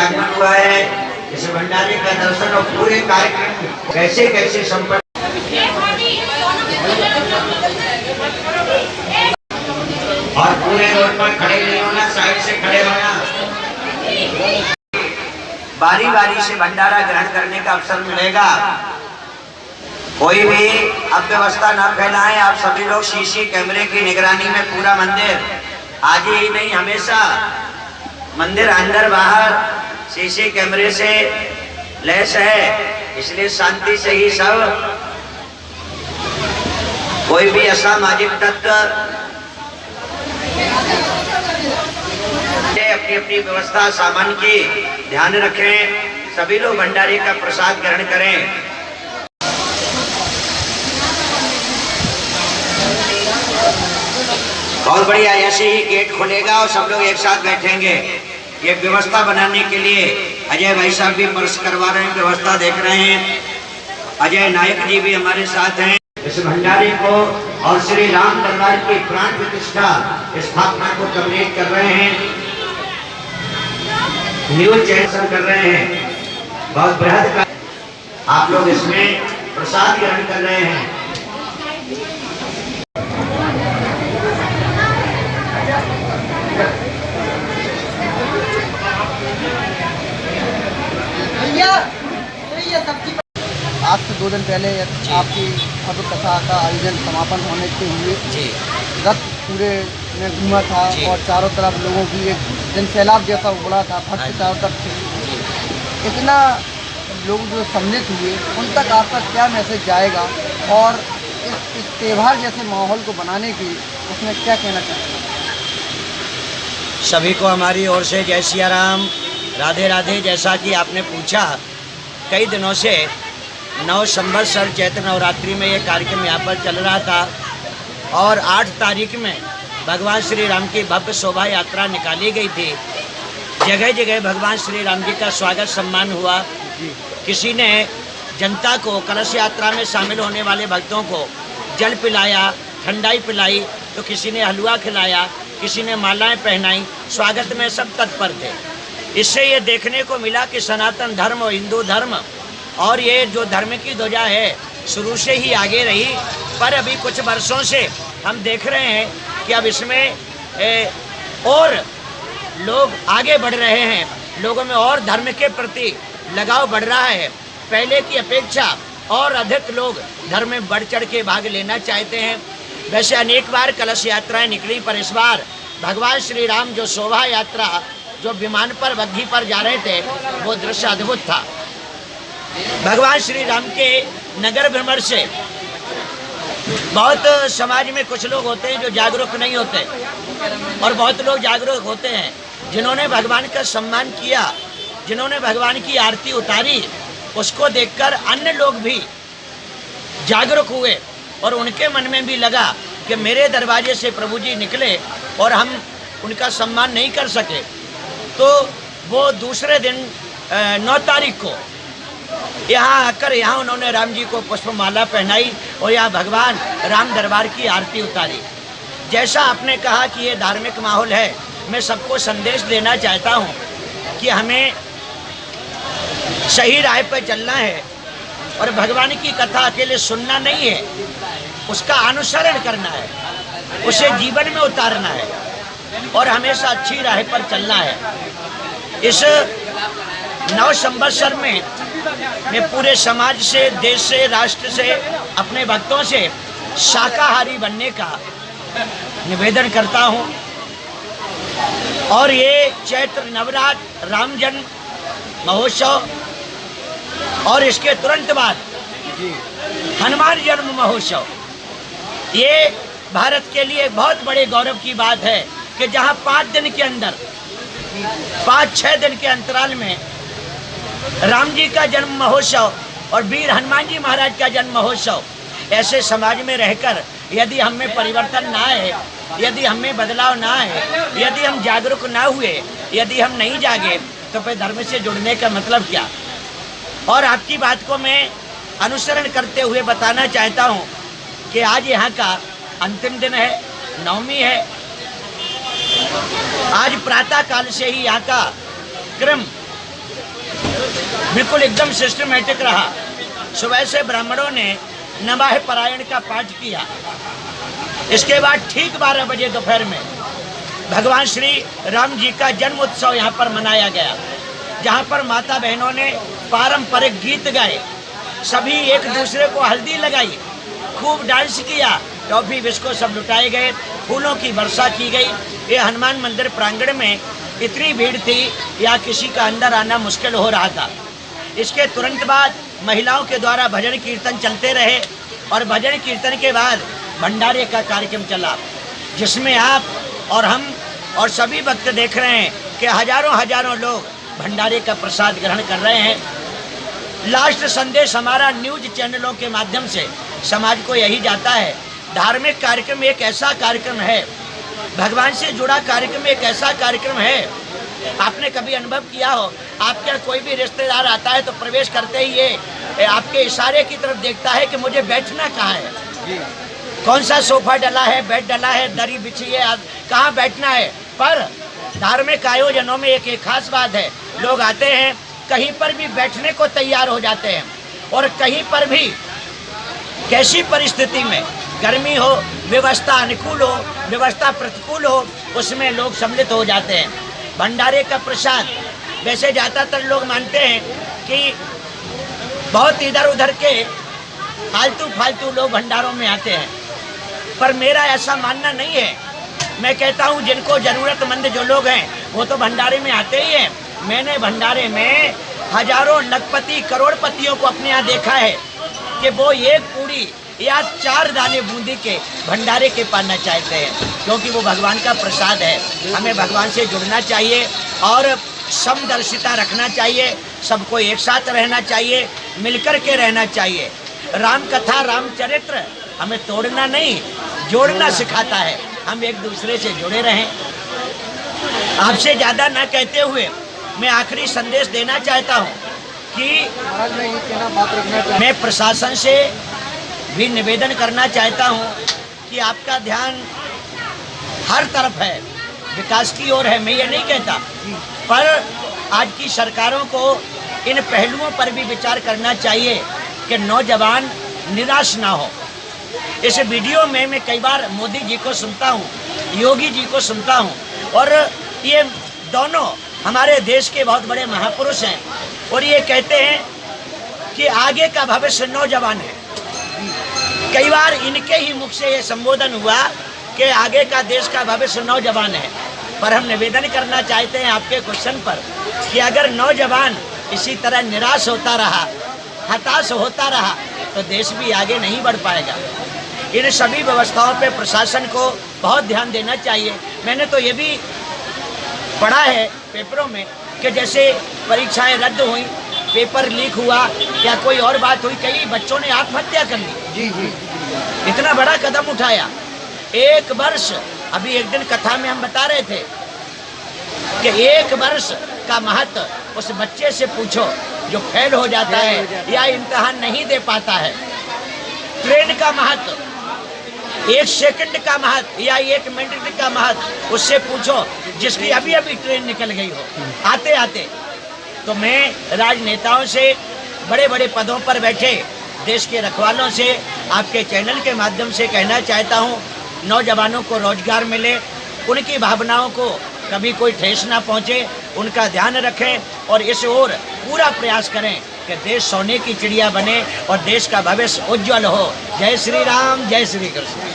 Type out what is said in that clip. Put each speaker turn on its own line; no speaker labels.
आगमन हुआ है, इस भंडारे का दर्शन और पूरे कार्यक्रम कैसे कैसे संपन्न और पूरे रोड पर खड़े नहीं होना, साइड से खड़े होना। बारी बारी से भंडारा ग्रहण करने का अवसर मिलेगा। कोई भी अव्यवस्था न फैलाएं। आप सभी लोग सीसी कैमरे की निगरानी में पूरा मंदिर, आज ही नहीं हमेशा मंदिर अंदर बाहर सीसी कैमरे से लैस है, इसलिए शांति से ही सब, कोई भी असामाजिक तत्व अपनी अपनी व्यवस्था सामान की ध्यान रखें। सभी लोग भंडारे का प्रसाद ग्रहण करें। बहुत बढ़िया, ऐसे ही गेट खुलेगा और सब लोग एक साथ बैठेंगे। ये व्यवस्था बनाने के लिए अजय भाई साहब भी पर्स करवा रहे हैं, व्यवस्था देख रहे हैं। अजय नायक जी भी हमारे साथ हैं। इस भंडारे को और श्री राम दरबार की प्राण प्रतिष्ठा स्थापना को कंप्लीट कर रहे हैं, न्यूज चैनल कर रहे हैं। बहुत बृहद का आप लोग इसमें प्रसाद ग्रहण कर रहे हैं।
आज से 2 दिन पहले आपकी मधुर कथा का आयोजन समापन होने के हुए रथ पूरे में घूमा था और चारों तरफ लोगों की एक जन सैलाब जैसा उबड़ा था, भक्त चारों तरफ से। इतना लोग जो सम्मिलित हुए उन तक आप तक क्या मैसेज जाएगा और इस त्यौहार जैसे माहौल को बनाने की उसमें क्या कहना चाहते हैं?
सभी को हमारी ओर से जय सिया राम, राधे राधे। जैसा कि आपने पूछा, कई दिनों से 9 संवत्सर चैत्र नवरात्रि में ये कार्यक्रम यहाँ पर चल रहा था और 8 तारीख में भगवान श्री राम की भव्य शोभा यात्रा निकाली गई थी। जगह जगह भगवान श्री राम जी का स्वागत सम्मान हुआ। किसी ने जनता को, कलश यात्रा में शामिल होने वाले भक्तों को जल पिलाया, ठंडाई पिलाई, तो किसी ने हलवा खिलाया, किसी ने मालाएं पहनाई। स्वागत में सब तत्पर थे। इससे ये देखने को मिला कि सनातन धर्म और हिंदू धर्म और ये जो धर्म की ध्वजा है शुरू से ही आगे रही, पर अभी कुछ वर्षों से हम देख रहे हैं कि अब इसमें और लोग आगे बढ़ रहे हैं, लोगों में और धर्म के प्रति लगाव बढ़ रहा है। पहले की अपेक्षा और अधिक लोग धर्म में बढ़ चढ़ के भाग लेना चाहते हैं। वैसे अनेक बार कलश यात्राएं निकली, पर इस बार भगवान श्री राम जो शोभा यात्रा जो विमान पर बग्घी पर जा रहे थे, वो दृश्य अद्भुत था। भगवान श्री राम के नगर भ्रमण से बहुत समाज में कुछ लोग होते हैं जो जागरूक नहीं होते और बहुत लोग जागरूक होते हैं। जिन्होंने भगवान का सम्मान किया, जिन्होंने भगवान की आरती उतारी, उसको देखकर अन्य लोग भी जागरूक हुए और उनके मन में भी लगा कि मेरे दरवाजे से प्रभु जी निकले और हम उनका सम्मान नहीं कर सके, तो वो दूसरे दिन 9 तारीख को यहाँ आकर यहाँ उन्होंने राम जी को पुष्पमाला पहनाई और यहाँ भगवान राम दरबार की आरती उतारी। जैसा आपने कहा कि ये धार्मिक माहौल है, मैं सबको संदेश देना चाहता हूँ कि हमें सही राह पर चलना है और भगवान की कथा अकेले सुनना नहीं है, उसका अनुसरण करना है, उसे जीवन में उतारना है और हमेशा अच्छी राह पर चलना है। इस 9 संवत्सर में मैं पूरे समाज से, देश से, राष्ट्र से, अपने भक्तों से शाकाहारी बनने का निवेदन करता हूँ। और ये चैत्र नवरात्र राम जन्म महोत्सव और इसके तुरंत बाद हनुमान जन्म महोत्सव, ये भारत के लिए बहुत बड़े गौरव की बात है कि जहाँ 5 दिन के अंदर, 5-6 दिन के अंतराल में राम जी का जन्म महोत्सव और वीर हनुमान जी महाराज का जन्म महोत्सव, ऐसे समाज में रहकर यदि हम में परिवर्तन ना आए, यदि हम में बदलाव ना आए, यदि हम जागरूक ना हुए, यदि हम नहीं जागे, तो फिर धर्म से जुड़ने का मतलब क्या। और आपकी बात को मैं अनुसरण करते हुए बताना चाहता हूँ कि आज यहाँ का अंतिम दिन है, नवमी है। आज प्रातः काल से ही यहाँ का क्रम बिल्कुल एकदम सिस्टमेटिक रहा। सुबह से ब्राह्मणों ने नमः पारायण का पाठ किया। इसके बाद ठीक 12 बजे दोपहर में भगवान श्री राम जी का जन्म उत्सव यहाँ पर मनाया गया, जहाँ पर माता बहनों ने पारंपरिक गीत गाए, सभी एक दूसरे को हल्दी लगाई, खूब डांस किया, टॉफी बिस्कुट सब लुटाए गए, फूलों की वर्षा की गई। ये हनुमान मंदिर प्रांगण में इतनी भीड़ थी या किसी का अंदर आना मुश्किल हो रहा था। इसके तुरंत बाद महिलाओं के द्वारा भजन कीर्तन चलते रहे और भजन कीर्तन के बाद भंडारे का कार्यक्रम चला, जिसमें आप और हम और सभी भक्त देख रहे हैं कि हजारों लोग भंडारे का प्रसाद ग्रहण कर रहे हैं। लास्ट संदेश हमारा न्यूज चैनलों के माध्यम से समाज को यही जाता है, धार्मिक कार्यक्रम एक ऐसा कार्यक्रम है, भगवान से जुड़ा कार्यक्रम एक ऐसा कार्यक्रम है। आपने कभी अनुभव किया हो, आपके यहाँ कोई भी रिश्तेदार आता है तो प्रवेश करते ही ये आपके इशारे की तरफ देखता है कि मुझे बैठना कहाँ है, कौन सा सोफा डला है, बेड डला है, दरी बिछी है, कहाँ बैठना है। पर धार्मिक आयोजनों में एक खास बात है, लोग आते हैं कहीं पर भी बैठने को तैयार हो जाते हैं और कहीं पर भी कैसी परिस्थिति में, गर्मी हो, व्यवस्था अनुकूल हो, व्यवस्था प्रतिकूल हो, उसमें लोग सम्मिलित हो जाते हैं। भंडारे का प्रसाद, वैसे ज़्यादातर लोग मानते हैं कि बहुत इधर उधर के फालतू लोग भंडारों में आते हैं, पर मेरा ऐसा मानना नहीं है। मैं कहता हूँ जिनको ज़रूरतमंद जो लोग हैं वो तो भंडारे में आते ही हैं। मैंने भंडारे में हजारों लखपति करोड़पतियों को अपने यहाँ देखा है कि वो एक पूरी या 4 दाने बूंदी के भंडारे के पाना चाहते हैं, क्योंकि वो भगवान का प्रसाद है। हमें भगवान से जुड़ना चाहिए और समदर्शिता रखना चाहिए, सबको एक साथ रहना चाहिए, मिलकर के रहना चाहिए। राम कथा रामचरित्र हमें तोड़ना नहीं, जोड़ना सिखाता है। हम एक दूसरे से जुड़े रहें। आपसे ज़्यादा ना कहते हुए मैं आखिरी संदेश देना चाहता हूँ कि मैं प्रशासन से भी निवेदन करना चाहता हूँ कि आपका ध्यान हर तरफ है, विकास की ओर है, मैं ये नहीं कहता, पर आज की सरकारों को इन पहलुओं पर भी विचार करना चाहिए कि नौजवान निराश ना हो। इस वीडियो में मैं कई बार मोदी जी को सुनता हूँ, योगी जी को सुनता हूँ, और ये दोनों हमारे देश के बहुत बड़े महापुरुष हैं और ये कहते हैं कि आगे का भविष्य नौजवान है। कई बार इनके ही मुख से ये संबोधन हुआ कि आगे का देश का भविष्य नौजवान है, पर हम निवेदन करना चाहते हैं आपके क्वेश्चन पर कि अगर नौजवान इसी तरह निराश होता रहा, हताश होता रहा, तो देश भी आगे नहीं बढ़ पाएगा। इन सभी व्यवस्थाओं पे प्रशासन को बहुत ध्यान देना चाहिए। मैंने तो ये भी पढ़ा है पेपरों में कि जैसे परीक्षाएं रद्द हुई, पेपर लीक हुआ या कोई और बात हुई, कई बच्चों ने आत्महत्या कर ली। जी। इतना बड़ा कदम उठाया। 1 वर्ष, अभी एक दिन कथा में हम बता रहे थे कि 1 वर्ष का महत्व उस बच्चे से पूछो जो फेल हो जाता है या इम्तिहान नहीं दे पाता है। ट्रेन का महत्व, 1 सेकंड का महत्व या 1 मिनट का महत्व उससे पूछो जिसकी अभी अभी ट्रेन निकल गई हो आते आते। तो मैं राजनेताओं से, बड़े बड़े पदों पर बैठे देश के रखवालों से, आपके चैनल के माध्यम से कहना चाहता हूँ, नौजवानों को रोजगार मिले, उनकी भावनाओं को कभी कोई ठेस ना पहुँचे, उनका ध्यान रखें और इस ओर पूरा प्रयास करें कि देश सोने की चिड़िया बने और देश का भविष्य उज्जवल हो। जय श्री राम, जय श्री कृष्ण।